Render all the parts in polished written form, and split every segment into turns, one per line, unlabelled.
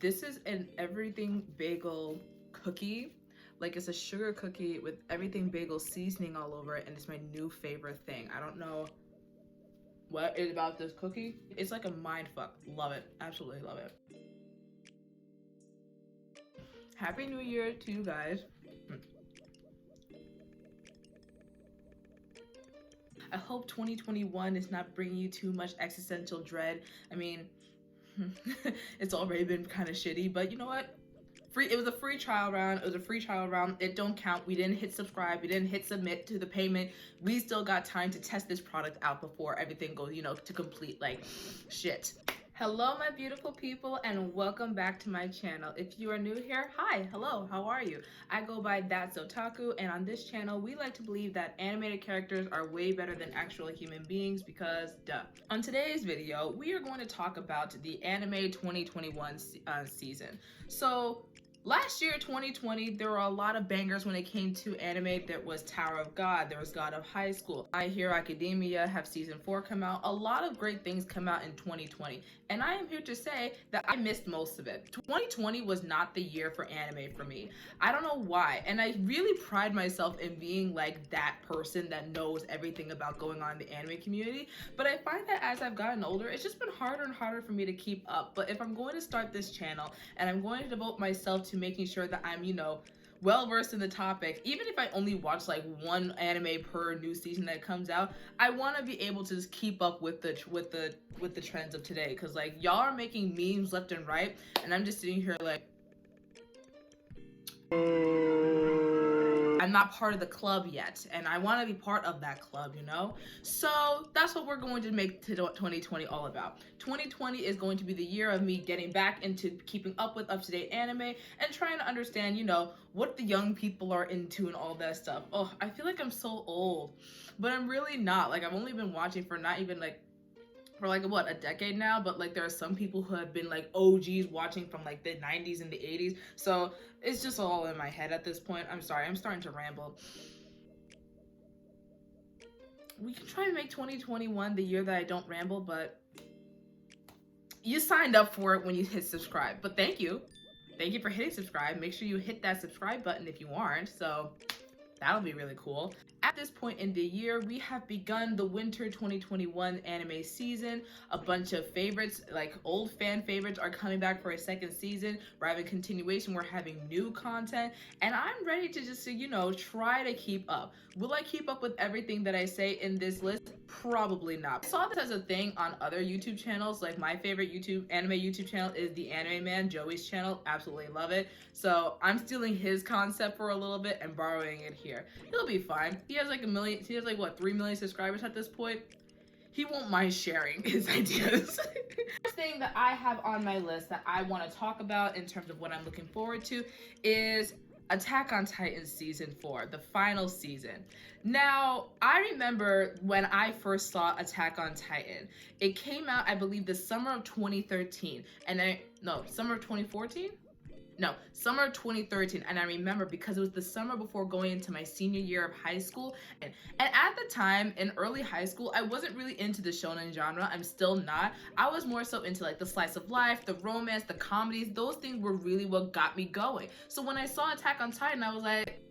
This is an everything bagel cookie. Like, it's a sugar cookie with everything bagel seasoning all over it, and it's my new favorite thing. I don't know what is about this cookie. It's like a mind fuck. Love it. Absolutely love it. Happy New Year to you guys. I hope 2021 is not bringing you too much existential dread. I mean, it's already been kind of shitty, but you know what? It was a free trial round. It don't count. We didn't hit subscribe. We didn't hit submit to the payment. We still got time to test this product out before everything goes, to complete like shit. Hello, my beautiful people, and welcome back to my channel. If you are new here, hi, hello, how are you? I go by That's Otaku, and on this channel, we like to believe that animated characters are way better than actual human beings because, duh. On today's video, we are going to talk about the anime 2021 season. So, last year, 2020, there were a lot of bangers when it came to anime. There was Tower of God, there was God of High School, My Hero Academia have season 4 come out. A lot of great things come out in 2020, and I am here to say that I missed most of it. 2020 was not the year for anime for me. I don't know why, and I really pride myself in being like that person that knows everything about going on in the anime community, but I find that as I've gotten older, it's just been harder and harder for me to keep up. But if I'm going to start this channel and I'm going to devote myself to making sure that I'm, well versed in the topic, even if I only watch like one anime per new season that comes out, I want to be able to just keep up with the trends of today, because like y'all are making memes left and right, and I'm just sitting here like I'm not part of the club yet, and I want to be part of that club, So that's what we're going to make 2020 all about. 2020 is going to be the year of me getting back into keeping up with up-to-date anime and trying to understand, what the young people are into and all that stuff. Oh, I feel like I'm so old, but I'm really not. Like, I've only been watching for not even for a decade now, but like there are some people who have been like OGs watching from like the 90s and the 80s, so it's just all in my head at this point. I'm sorry, I'm starting to ramble. We can try and make 2021 the year that I don't ramble, but you signed up for it when you hit subscribe. But thank you for hitting subscribe. Make sure you hit that subscribe button if you aren't, so that'll be really cool. At this point in the year, we have begun the winter 2021 anime season. A bunch of favorites, like old fan favorites, are coming back for a second season. We're having continuation, we're having new content, and I'm ready to just, try to keep up. Will I keep up with everything that I say in this list? Probably not. I saw this as a thing on other YouTube channels. Like, my favorite anime YouTube channel is the Anime Man, Joey's channel. Absolutely love it. So I'm stealing his concept for a little bit and borrowing it here. He'll be fine. He has like 3 million subscribers at this point. He won't mind sharing his ideas. First thing that I have on my list that I want to talk about in terms of what I'm looking forward to is Attack on Titan season 4, the final season. Now, I remember when I first saw Attack on Titan. It came out, I believe, the summer of 2013, summer of 2014? No, summer of 2013, and I remember because it was the summer before going into my senior year of high school, and at the time, in early high school, I wasn't really into the shonen genre. I'm still not. I was more so into like the slice of life, the romance, the comedies. Those things were really what got me going. So when I saw Attack on Titan, I was like,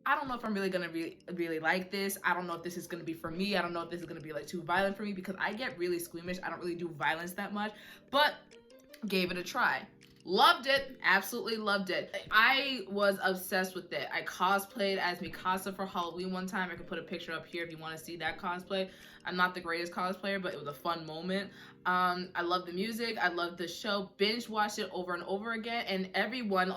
I don't know if I'm really gonna really like this. I don't know if this is gonna be for me. I don't know if this is gonna be like too violent for me, because I get really squeamish. I don't really do violence that much, but gave it a try. Loved it. Absolutely loved it. I was obsessed with it. I cosplayed as Mikasa for Halloween one time. I could put a picture up here if you want to see that cosplay. I'm not the greatest cosplayer, but it was a fun moment. I love the music. I love the show. Binge watched it over and over again, and everyone,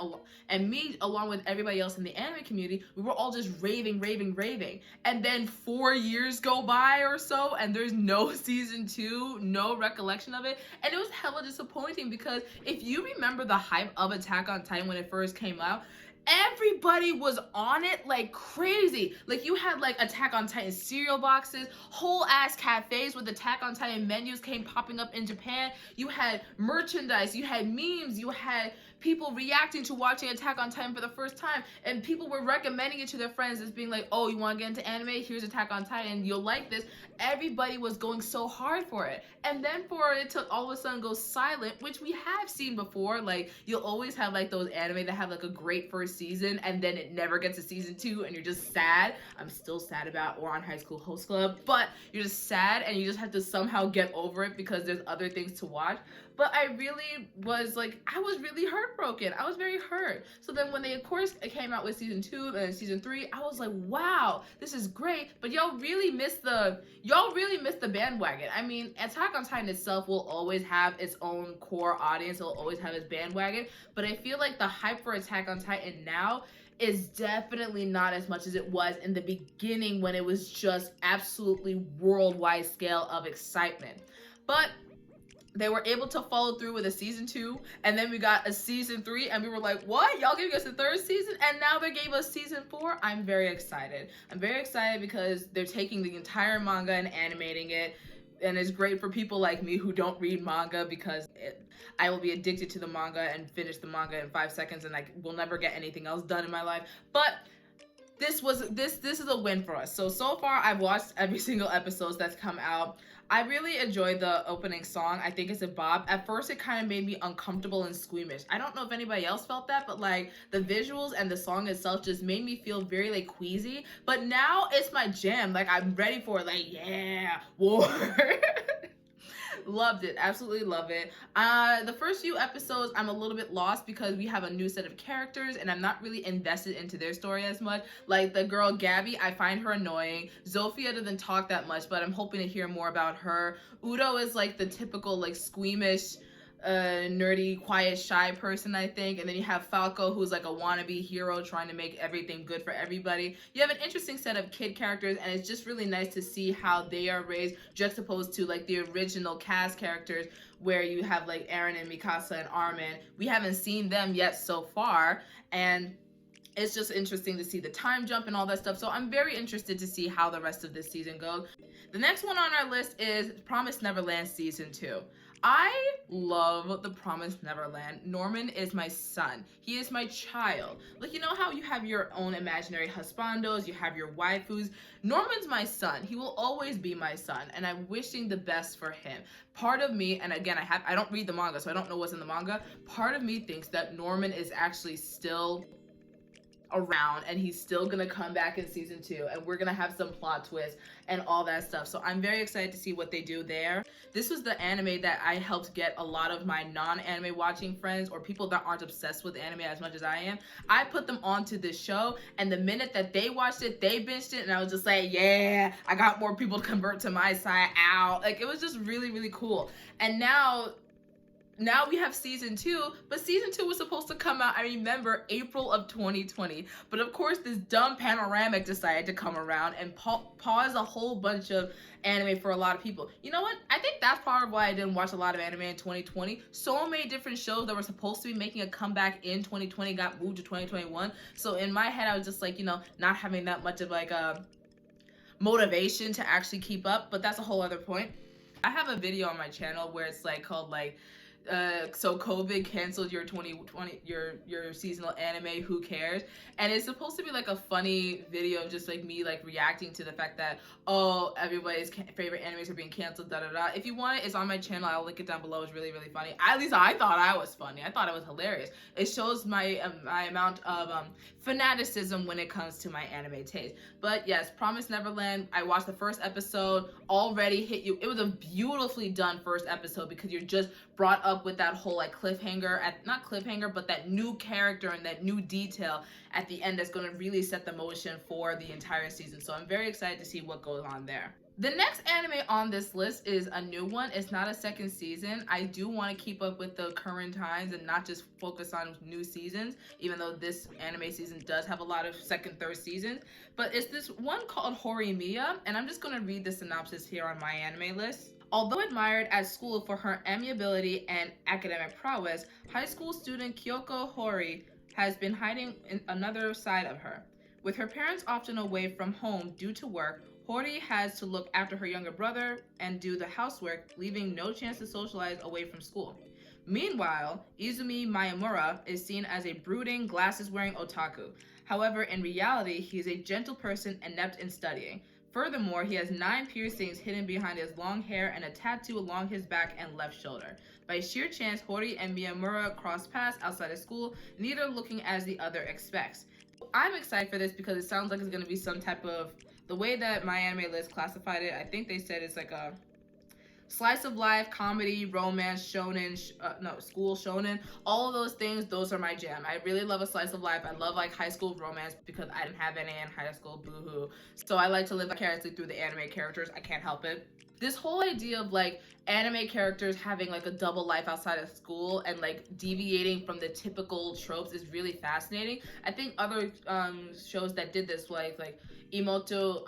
and me along with everybody else in the anime community, we were all just raving. And then 4 years go by or so, and there's no season 2, no recollection of it, and it was hella disappointing, because if you remember the hype of Attack on Titan when it first came out, everybody was on it like crazy. Like you had like Attack on Titan cereal boxes, whole ass cafes with Attack on Titan menus came popping up in Japan. You had merchandise, you had memes, you had people reacting to watching Attack on Titan for the first time, and people were recommending it to their friends as being like, oh, you want to get into anime? Here's Attack on Titan, you'll like this. Everybody was going so hard for it, and then for it to all of a sudden go silent, which we have seen before. Like you'll always have like those anime that have like a great first season and then it never gets to season 2 and you're just sad. I'm still sad about Ouran High School Host Club, but you're just sad and you just have to somehow get over it because there's other things to watch. But I really was like, I was really heartbroken. I was very hurt. So then when they, of course, came out with season 2 and season 3, I was like, wow, this is great. But y'all really missed the bandwagon. I mean, Attack on Titan itself will always have its own core audience. It'll always have its bandwagon. But I feel like the hype for Attack on Titan now is definitely not as much as it was in the beginning when it was just absolutely worldwide scale of excitement. But they were able to follow through with a season 2, and then we got a season 3, and we were like, what? Y'all giving us a 3rd season? And now they gave us season 4. I'm very excited. I'm very excited because they're taking the entire manga and animating it, and it's great for people like me who don't read manga because I will be addicted to the manga and finish the manga in 5 seconds, and I will never get anything else done in my life. But this is a win for us. So far I've watched every single episode that's come out. I really enjoyed the opening song. I think it's a bop. At first it kind of made me uncomfortable and squeamish. I don't know if anybody else felt that, but like the visuals and the song itself just made me feel very like queasy. But now it's my jam. Like I'm ready for it. Like, yeah, war. Loved it. Absolutely love it. The first few episodes, I'm a little bit lost because we have a new set of characters and I'm not really invested into their story as much. Like the girl Gabby, I find her annoying. Zofia doesn't talk that much, but I'm hoping to hear more about her. Udo is like the typical like squeamish, nerdy, quiet, shy person, I think. And then you have Falco, who's like a wannabe hero trying to make everything good for everybody. You have an interesting set of kid characters, and it's just really nice to see how they are raised juxtaposed to like the original cast characters, where you have like Eren and Mikasa and Armin. We haven't seen them yet so far, and it's just interesting to see the time jump and all that stuff. So I'm very interested to see how the rest of this season goes. The next one on our list is Promised Neverland Season 2. I love the Promised Neverland. Norman is my son. He is my child. Like, you know how you have your own imaginary husbandos, you have your waifus? Norman's my son. He will always be my son, and I'm wishing the best for him. Part of me, and again, I don't read the manga, so I don't know what's in the manga. Part of me thinks that Norman is actually still around and he's still gonna come back in season 2 and we're gonna have some plot twists and all that stuff. So I'm very excited to see what they do there. This was the anime that I helped get a lot of my non-anime watching friends or people that aren't obsessed with anime as much as I am. I put them onto this show, and the minute that they watched it, they binged it, and I was just like, yeah, I got more people to convert to my side out. Like, it was just really, really cool. And now we have season 2, but season 2 was supposed to come out, I remember, April of 2020. But of course, this dumb panoramic decided to come around and pause a whole bunch of anime for a lot of people. You know what? I think that's part of why I didn't watch a lot of anime in 2020. So many different shows that were supposed to be making a comeback in 2020 got moved to 2021. So in my head, I was just like, you know, not having that much of like a motivation to actually keep up. But that's a whole other point. I have a video on my channel where it's like called like, so COVID canceled your 2020 your seasonal anime, who cares? And it's supposed to be like a funny video of just like me like reacting to the fact that, oh, everybody's favorite animes are being canceled, da da da. If you want it, it's on my channel. I'll link it down below. It's really, really funny. At least I thought I was funny. I thought it was hilarious. It shows my my amount of fanaticism when it comes to my anime taste. But yes, Promised Neverland, I watched the first episode, already hit you. It was a beautifully done first episode because you're just brought up with that whole like cliffhanger, not cliffhanger, but that new character and that new detail at the end that's going to really set the motion for the entire season. So I'm very excited to see what goes on there. The next anime on this list is a new one. It's not a second season. I do want to keep up with the current times and not just focus on new seasons, even though this anime season does have a lot of second, third seasons. But it's this one called Horimiya, and I'm just going to read the synopsis here on my anime list. Although admired at school for her amiability and academic prowess, high school student Kyoko Hori has been hiding in another side of her. With her parents often away from home due to work, Hori has to look after her younger brother and do the housework, leaving no chance to socialize away from school. Meanwhile, Izumi Miyamura is seen as a brooding, glasses-wearing otaku. However, in reality, he is a gentle person inept in studying. Furthermore, he has 9 piercings hidden behind his long hair and a tattoo along his back and left shoulder. By sheer chance, Hori and Miyamura cross paths outside of school, neither looking as the other expects. I'm excited for this because it sounds like it's going to be some type of... The way that My Anime List classified it, I think they said it's like a slice of life, comedy, romance, shonen, school shonen, all of those things, those are my jam. I really love a slice of life. I love like high school romance because I didn't have any in high school, boo-hoo. So I like to live vicariously through the anime characters. I can't help it. This whole idea of like anime characters having like a double life outside of school and like deviating from the typical tropes is really fascinating. I think other shows that did this like Imoto,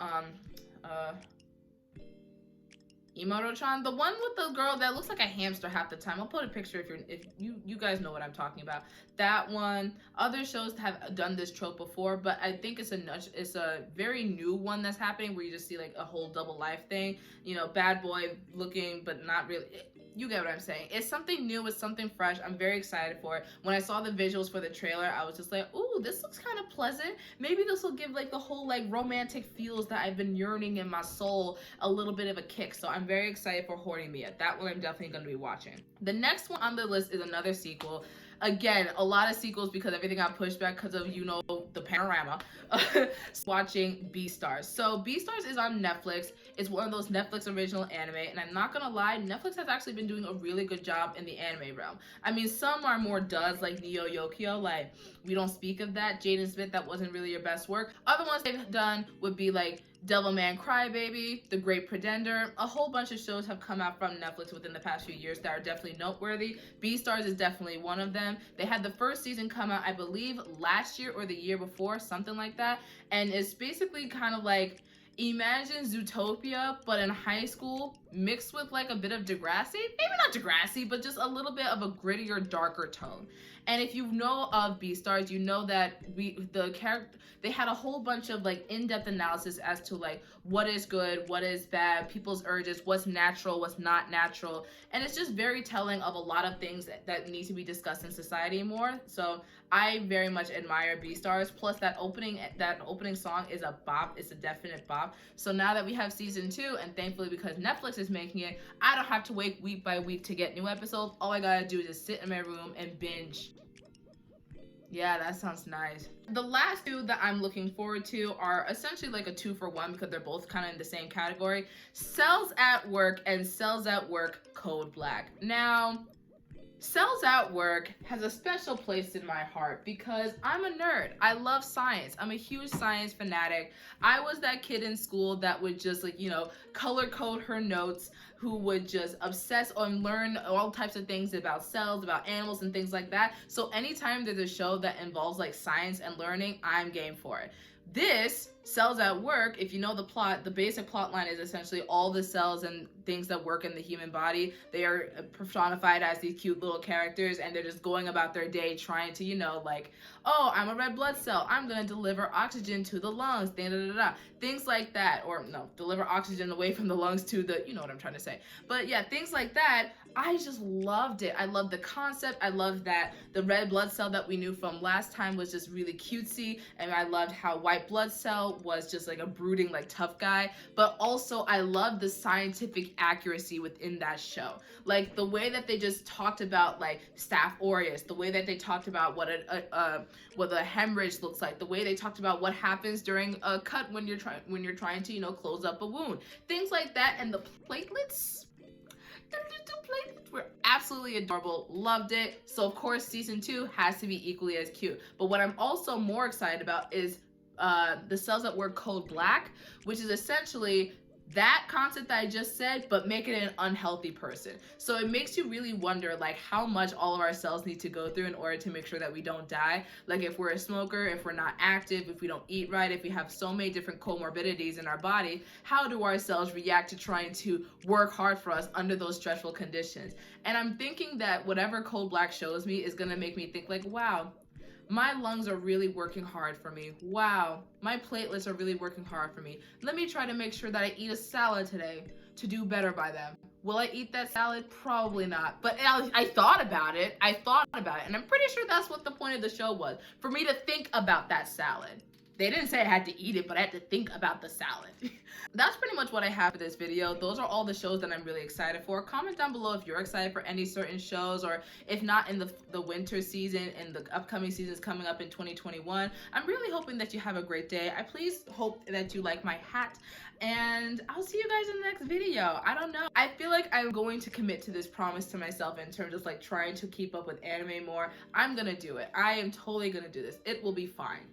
Imoto-chan, the one with the girl that looks like a hamster half the time. I'll put a picture if you guys know what I'm talking about. That one. Other shows have done this trope before, but I think it's a very new one that's happening where you just see like a whole double life thing. You know, bad boy looking, but not really. You get what I'm saying. It's something new, it's something fresh. I'm very excited for it. When I saw the visuals for the trailer, I was just like, ooh, this looks kind of pleasant. Maybe this will give like the whole like romantic feels that I've been yearning in my soul a little bit of a kick. So I'm very excited for Horimiya. That one I'm definitely going to be watching. The next one on the list is another sequel. Again, a lot of sequels because everything got pushed back because of, you know, the panorama. Watching Beastars. So Beastars is on Netflix. It's one of those Netflix original anime, and I'm not gonna lie, Netflix has actually been doing a really good job in the anime realm. I mean, some are more duds, like Neo Yokio, like we don't speak of that. Jaden Smith, that wasn't really your best work. Other ones they've done would be like Devilman Crybaby, The Great Pretender. A whole bunch of shows have come out from Netflix within the past few years that are definitely noteworthy. Beastars is definitely one of them. They had the first season come out, I believe, last year or the year before, something like that. And it's basically kind of like, imagine Zootopia, but in high school, mixed with like a bit of Degrassi. Maybe not Degrassi, but just a little bit of a grittier, darker tone. And if you know of Beastars, you know that they had a whole bunch of like in-depth analysis as to like what is good, what is bad, people's urges, what's natural, what's not natural. And it's just very telling of a lot of things that need to be discussed in society more. So I very much admire Beastars. Plus that opening song is a bop. It's a definite bop. So now that we have season 2, and thankfully because Netflix is making it, I don't have to wait week by week to get new episodes. All I gotta do is just sit in my room and binge. Yeah, that sounds nice. The last 2 that I'm looking forward to are essentially like a 2-for-1 because they're both kind of in the same category. Cells at Work and Cells at Work Code Black. Now, Cells at Work has a special place in my heart because I'm a nerd. I love science. I'm a huge science fanatic. I was that kid in school that would just like, you know, color code her notes, who would just obsess and learn all types of things about cells, about animals and things like that. So anytime there's a show that involves like science and learning, I'm game for it. This, Cells at Work, if you know the plot, the basic plot line is essentially all the cells and things that work in the human body. They are personified as these cute little characters, and they're just going about their day trying to, you know, like, oh, I'm a red blood cell. I'm going to deliver oxygen to the lungs, things like that. Or no, deliver oxygen away from the lungs to the, you know what I'm trying to say. But yeah, things like that. I just loved it. I loved the concept. I loved that the red blood cell that we knew from last time was just really cutesy. And I loved how white blood cell was just like a brooding, like tough guy. But also I loved the scientific accuracy within that show. Like the way that they just talked about like Staph aureus, the way that they talked about what a hemorrhage looks like, the way they talked about what happens during a cut when you're trying to, you know, close up a wound. Things like that. And the platelets, were absolutely adorable. Loved it. So of course season 2 has to be equally as cute. But what I'm also more excited about is the Cells at Work Code Black, which is essentially that concept that I just said, but make it an unhealthy person. So it makes you really wonder like how much all of our cells need to go through in order to make sure that we don't die. Like if we're a smoker, if we're not active, if we don't eat right, if we have so many different comorbidities in our body, how do our cells react to trying to work hard for us under those stressful conditions? And I'm thinking that whatever Code Black shows me is gonna make me think like, wow, My lungs are really working hard for me. Wow, my platelets are really working hard for me. Let me try to make sure that I eat a salad today to do better by them. Will I eat that salad? Probably not. But I thought about it. And I'm pretty sure that's what the point of the show was. For me to think about that salad. They didn't say I had to eat it, but I had to think about the salad. That's pretty much what I have for this video. Those are all the shows that I'm really excited for. Comment down below if you're excited for any certain shows, or if not in the winter season and the upcoming seasons coming up in 2021. I'm really hoping that you have a great day. I please hope that you like my hat, and I'll see you guys in the next video. I don't know. I feel like I'm going to commit to this promise to myself in terms of like trying to keep up with anime more. I'm gonna do it. I am totally gonna do this. It will be fine.